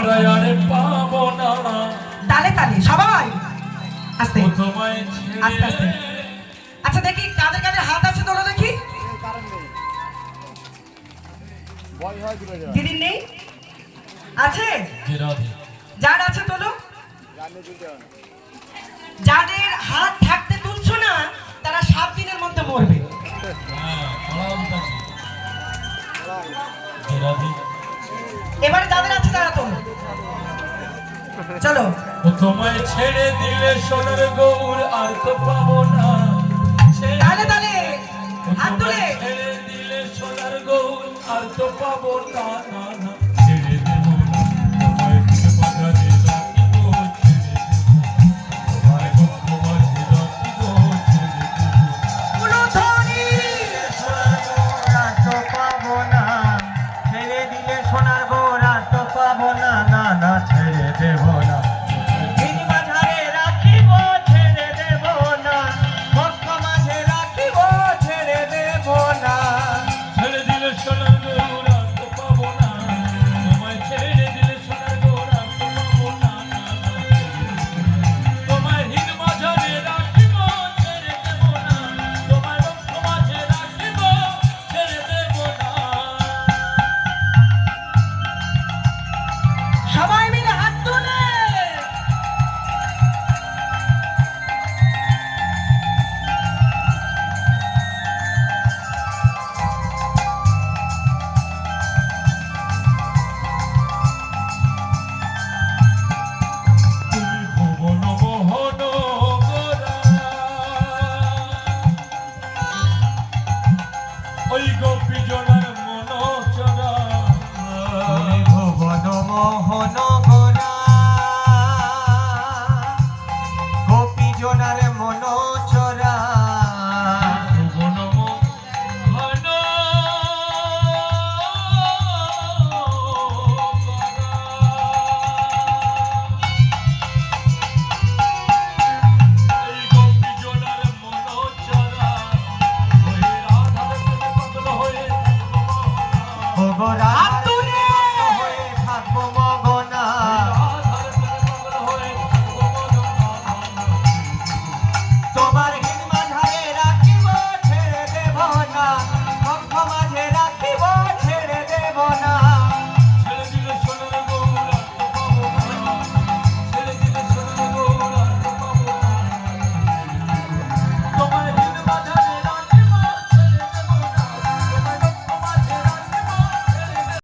আমরা আরে পাবো না। তালে তালে সবাই আস্তে তোমায় আস্তে আস্তে। আচ্ছা দেখি কাদের কাদের হাত আছে তোলো দেখি। দিদির নেই আছে? যার আছে তোলো। যাদের হাত থাকতে তুলছো না তারা 7 দিনের মধ্যে মরবে। এবারে যাদের আছে তারা তোলো। চলো। তোমায় ছেড়ে দিলে সোনার গৌর আর তো পাবো না। তালে তালে হাত তুলে। ছেড়ে দিলে সোনার গৌর আর তো পাবো না। না না ছেড়ে দেব না তোমায় বাধা দিয়ে রাখিব। ছেড়ে দেব তোমায় গপ্প মাঝে রাখিব। ছেড়ে দেব কুলধ্বনি সোনার গৌর আর তো পাবো না। ছেড়ে দিলে সোনার গৌর আর তো পাবো না। না না ছেড়ে দেব না। হিন মাঝারে রাখিব ছেড়ে দেব না। ভক্ত মাঝে রাখিব ছেড়ে দেব না। ছেড়ে দিলে সোনার গৌর আর তো পাবো না। তোমায় ছেড়ে দিলে সোনার গৌর আর তো পাবো না। তোমায় হিন মাঝারে রাখিব ছেড়ে দেব না। তোমায় রক্ত মাঝে রাখিব ছেড়ে দেব না। সবাই মিলে হাত তুলে। তুমি ভুবন মোহন গোরা, ওই গোপী জনার মন চরা। তুমি ভুবন মোহন গোরা, গোপী জনার মন চরা। ভুবন মোহন এই গোপী জনার মন চরা। হয়ে রাধার প্রেমে পাগল হয়ে ও গোরা